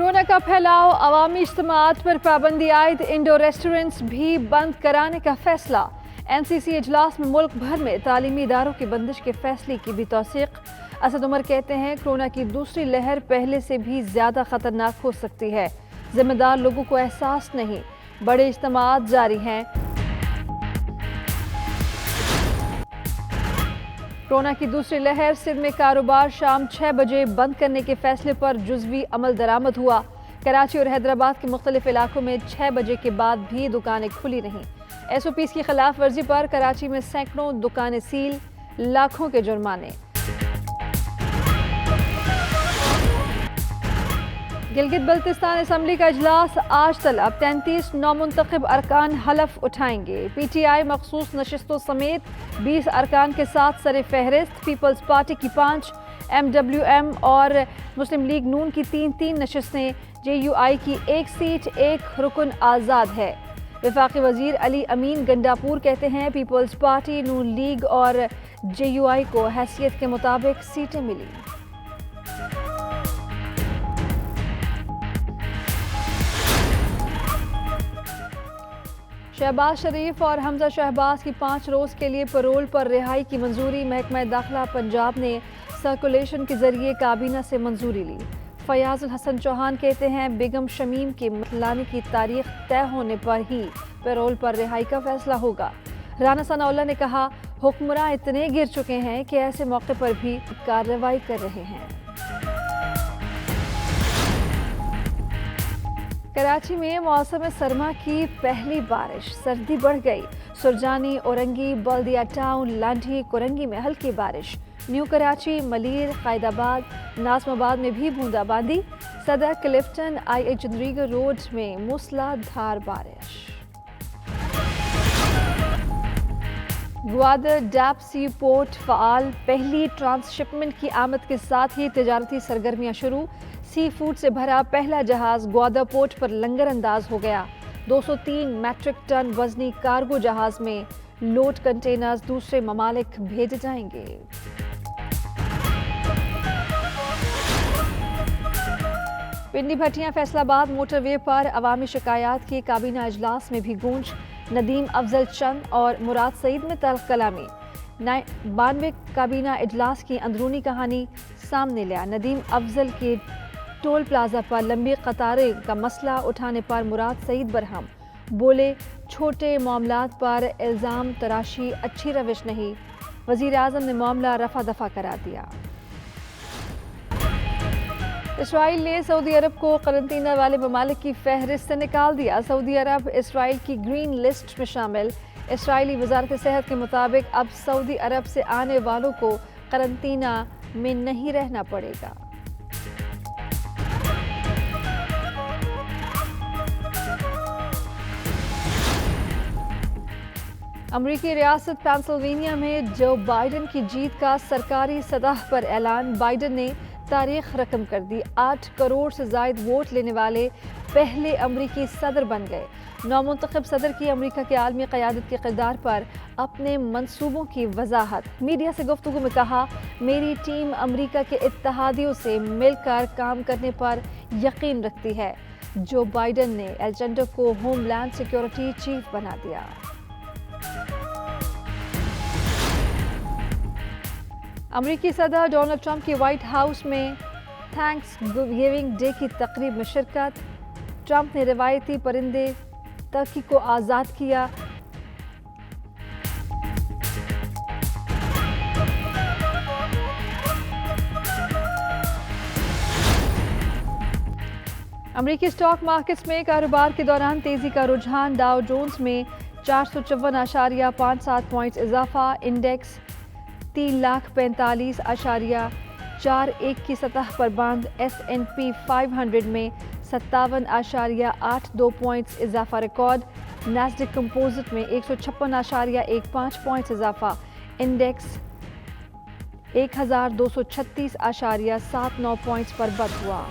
Corona का फैलाव, अवामी इज्तिमाआत पर पाबंदी आयद, इंडोर रेस्टोरेंट्स भी बंद कराने का फैसला। NCC इजलास में मुल्क भर में तालीमी इदारों की बंदिश के फैसले की भी तौसीक। असद उमर कहते हैं कोरोना की दूसरी लहर पहले से भी ज्यादा खतरनाक हो सकती है, जिम्मेदार लोगों को एहसास नहीं, बड़े इज्तिमाआत जारी हैं। कोरोना की दूसरी लहर, सिंध में कारोबार शाम 6 बजे बंद करने के फैसले पर जुज़वी अमल दरामद हुआ। कराची और हैदराबाद के मुख्तलिफ इलाकों में 6 बजे के बाद भी दुकानें खुली रहीं। SOPs की खिलाफ वर्जी पर कराची में सैकड़ों दुकानें सील, लाखों के जुर्माने। गिलगित बल्तिस्तान असम्बली का इजलास आज तलब, 33 नौमुंतखब अरकान हलफ उठाएंगे। PTI मखसूस नशिस्तों समेत 20 अरकान के साथ सरे फहरिस्त। पीपल्स पार्टी की 5, MWM और मुस्लिम लीग नून की 3 नशिस्तें, JUI की 1 सीट, 1 रुकन आज़ाद है। वफाकी वजीर अली अमीन गंडापुर कहते हैं पीपल्स पार्टी, नून लीग और JUI को हैसियत के मुताबिक सीटें मिली। शहबाज शरीफ और हमजा शहबाज की 5 रोज़ के लिए पैरोल पर रिहाई की मंजूरी। महकमा दाखिला पंजाब ने सर्कुलेशन के जरिए काबीना से मंजूरी ली। फयाजुल हसन चौहान कहते हैं बेगम शमीम के लाने की तारीख तय होने पर ही पैरोल पर रिहाई का फैसला होगा। राना सनाउल्लाह ने कहा हुक्मरान इतने गिर चुके हैं कि ऐसे मौके पर भी कार्रवाई कर रहे हैं। कराची में मौसम सरमा की पहली बारिश, सर्दी बढ़ गई। सुरजानी, औरंगी, बल्दिया टाउन, लांढी, कोरंगी में हल्की बारिश। न्यू कराची, मलीर, कायदाबाद, नाज़माबाद में भी बूंदाबांदी। सदर, क्लिफ्टन, IA चंद्रीगर रोड में मूसलाधार बारिश। ग्वादर डैप सी पोर्ट फ़ाल, पहली ट्रांसशिपमेंट की आमद के साथ ही तिजारती सरगर्मियां शुरू। सी फूड से भरा पहला जहाज ग्वादर पोर्ट पर लंगर अंदाज हो गया। 203 मैट्रिक टन वजनी कार्गो जहाज में लोड कंटेनर्स दूसरे ममालिक भेजे जाएंगे। पिंडी भट्टियां फैसलाबाद मोटरवे पर अवामी शिकायत की काबीना इजलास में भी गूंज। नदीम अफजल चंद और मुराद सईद में तल्ख कलामी। 92 काबीना इजलास की अंदरूनी कहानी सामने लिया। नदीम अफजल के टोल प्लाजा पर लंबी कतारें का मसला उठाने पर मुराद सईद बरहम बोले छोटे मामलात पर इल्ज़ाम तराशी अच्छी रविश नहीं। वज़ीर आज़म ने मामला रफा दफा करा दिया। इसराइल ने सऊदी अरब को करंतना वाले ममालिक की फहरिस्त से निकाल दिया। सऊदी अरब इसराइल की ग्रीन लिस्ट में शामिल। इसराइली वजारत सेहत के मुताबिक अब सऊदी अरब से आने वालों को करंतना में नहीं रहना पड़ेगा। अमरीकी रियासत पेंसिल्वेनिया में जो बाइडन की जीत का सरकारी सतह पर ऐलान। बाइडन ने तारीख रकम कर दी। 8 करोड़ से जायद वोट लेने वाले पहले अमरीकी सदर बन गए। नौमुंतखब सदर की अमरीका के आलमी क़यादत के किरदार पर अपने मंसूबों की वजाहत। मीडिया से गुफ्तगू में कहा मेरी टीम अमरीका के इत्तेहादियों से मिलकर काम करने पर यकीन रखती है। जो बाइडन ने एजेंडा को होमलैंड सिक्योरिटी चीफ बना दिया। अमरीकी सदर डोनाल्ड ट्रंप की व्हाइट हाउस में थैंक्स गिविंग डे की तकरीब में शिरकत। ट्रंप ने रिवायती परिंदे टर्की को आज़ाद किया। अमरीकी स्टॉक मार्केट्स में कारोबार के दौरान तेजी का रुझान। डाउ जोन्स में 454.57 पॉइंट्स इजाफा। इंडेक्स 3,45,41 की सतह पर बंद। S&P 500 में 57.82 पॉइंट्स इजाफा रिकॉर्ड। नैस्डैक कंपोजिट में 156.15 पॉइंट्स इजाफा। इंडेक्स 1,236.79 पॉइंट्स पर बंद हुआ।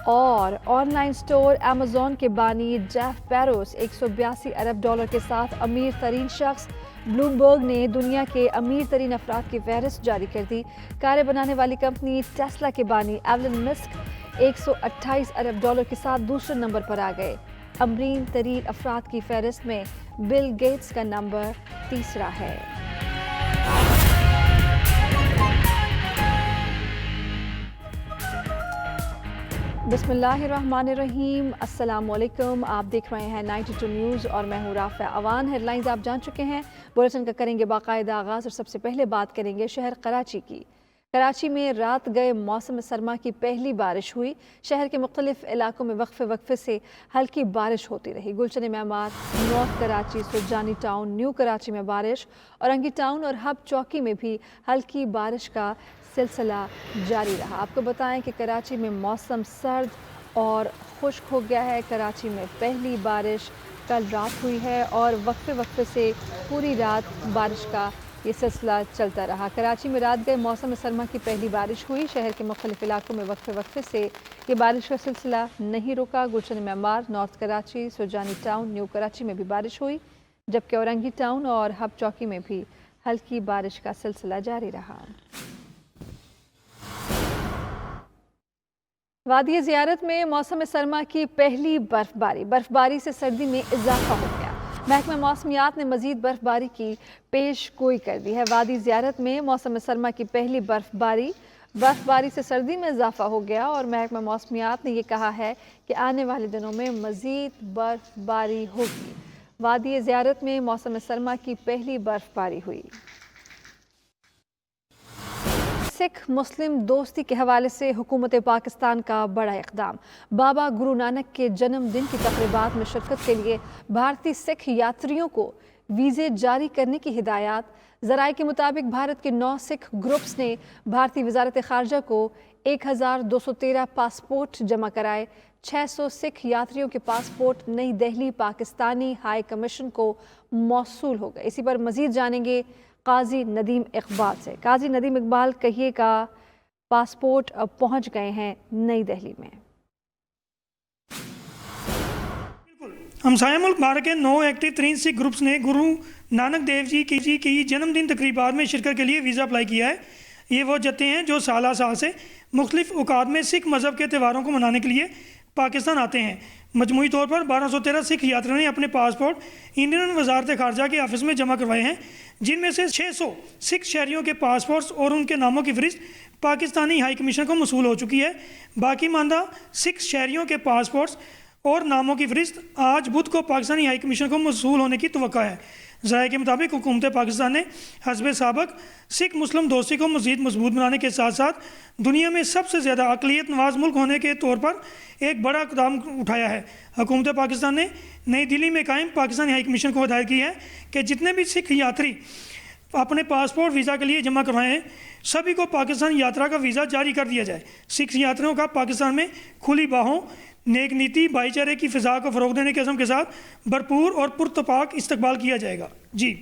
और ऑनलाइन स्टोर अमेज़न के बानी जेफ बेजोस $182 अरब के साथ अमीर तरीन शख्स। ब्लूमबर्ग ने दुनिया के अमीर तरीन अफराद की फहरिस्त जारी कर दी। कारें बनाने वाली कंपनी टेस्ला के बानी एलन मस्क 128 अरब डॉलर के साथ दूसरे नंबर पर आ गए। अमरीन तरीन अफराद की फहरिस्त में बिल गेट्स का नंबर तीसरा है। बिस्मिल्लाहिर्रहमानिर्रहीम, अस्सलामुअलैकुम। आप देख रहे हैं 92 न्यूज़ और मैं हूँ राफ़िया अवान। हेडलाइंस आप जान चुके हैं, बुलेटिन का करेंगे बाकायदा आगाज़ और सबसे पहले बात करेंगे शहर कराची की। कराची में रात गए मौसम सरमा की पहली बारिश हुई। शहर के मुख्तलिफ इलाकों में वक्फे से हल्की बारिश होती रही। Gulshan Maymar, north Karachi, Surjani town, new Karachi में बारिश, औरंगी टाउन और हब चौकी में भी हल्की बारिश का सिलसिला जारी रहा। आपको बताएं कि कराची में मौसम सर्द और खुश्क हो गया है। कराची में पहली बारिश कल रात हुई है और वक्फे से पूरी रात बारिश का ये सिलसिला चलता रहा। कराची में रात गए मौसम सरमा की पहली बारिश हुई। शहर के मुख्तलिफ इलाकों में वक्फे से ये बारिश का सिलसिला नहीं रुका। Gulshan Maymar, north Karachi, Surjani town, new Karachi में भी बारिश हुई, जबकि औरंगी टाउन और हब चौकी में भी हल्की बारिश का सिलसिला जारी रहा। वादी ज़ियारत में मौसम सरमा की पहली बर्फबारी से सर्दी में इजाफा हो गया। महकमा मौसमियात ने मजीद बर्फबारी की पेश गोई कर दी है। वादी ज़ियारत में मौसम सरमा की पहली बर्फबारी से सर्दी में इजाफा हो गया और महकमा मौसमियात ने यह कहा है कि आने वाले दिनों में मजीद बर्फबारी होगी। वादी ज़ियारत में मौसम सरमा की पहली बर्फबारी हुई। सिख मुस्लिम दोस्ती के हवाले से हुकूमत पाकिस्तान का बड़ा इक़दाम। बाबा गुरु नानक के जन्मदिन की तक़रीबात में शिरकत के लिए भारतीय सिख यात्रियों को वीज़े जारी करने की हिदायत। ज़राए के मुताबिक भारत के 9 सिख ग्रुप्स ने भारतीय वज़ारत ख़ारजा को 1213 पासपोर्ट जमा कराए। 600 सिख यात्रियों के पासपोर्ट नई दिल्ली पाकिस्तानी हाई कमीशन को मौसूल हो गए। इसी पर मज़ीद जानेंगे काजी नदीम इकबाल से। काजी नदीम इकबाल, कहिएगा, पासपोर्ट अब पहुंच गए हैं नई दिल्ली में। हमसाया मुल्क भारत के 9 एक्टिव तरीन सिख ग्रुप्स ने गुरु नानक देव जी की जन्मदिन तकरीबात में शिरकत के लिए वीज़ा अप्लाई किया है। ये वो जत्थे हैं जो साल से मुख्तलिफ औकात में सिख मज़हब के त्योहारों को मनाने के लिए पाकिस्तान आते हैं। मजमूई तौर पर 1213 सिख यात्रियों ने अपने पासपोर्ट इंडियन वज़ारत ख़ारजा के ऑफिस में जमा करवाए हैं, जिनमें से 600 सिख शहरियों के पासपोर्ट्स और उनके नामों की फ़हरिस्त पाकिस्तानी हाई कमीशन को मौसूल हो चुकी है। बाकी मानदा सिख शहरियों के पासपोर्ट्स और नामों की फ़हरिस्त आज बुध को पाकिस्तानी हाई कमीशन को मौसूल होने की तवक्का है। ज़राए के मुताबिक हुकूमत पाकिस्तान ने हस्ब साबक सिख मुस्लिम दोस्ती को मज़ीद मजबूत बनाने के साथ साथ दुनिया में सबसे ज़्यादा अक़लियत नवाज मुल्क होने के तौर पर एक बड़ा कदम उठाया है। हुकूमत पाकिस्तान ने नई दिल्ली में कायम पाकिस्तानी हाई कमीशन को हिदायत की है कि जितने भी सिख यात्री अपने पासपोर्ट वीज़ा के लिए जमा करवाए हैं, सभी को पाकिस्तान यात्रा का वीज़ा जारी कर दिया जाए। सिख यात्रियों का पाकिस्तान में खुली बाहों, नेक नीति, भाईचारे की फ़िज़ा को फ़रोग़ देने के अज़्म के साथ भरपूर और पुरतपाक इस्तकबाल किया जाएगा। जी।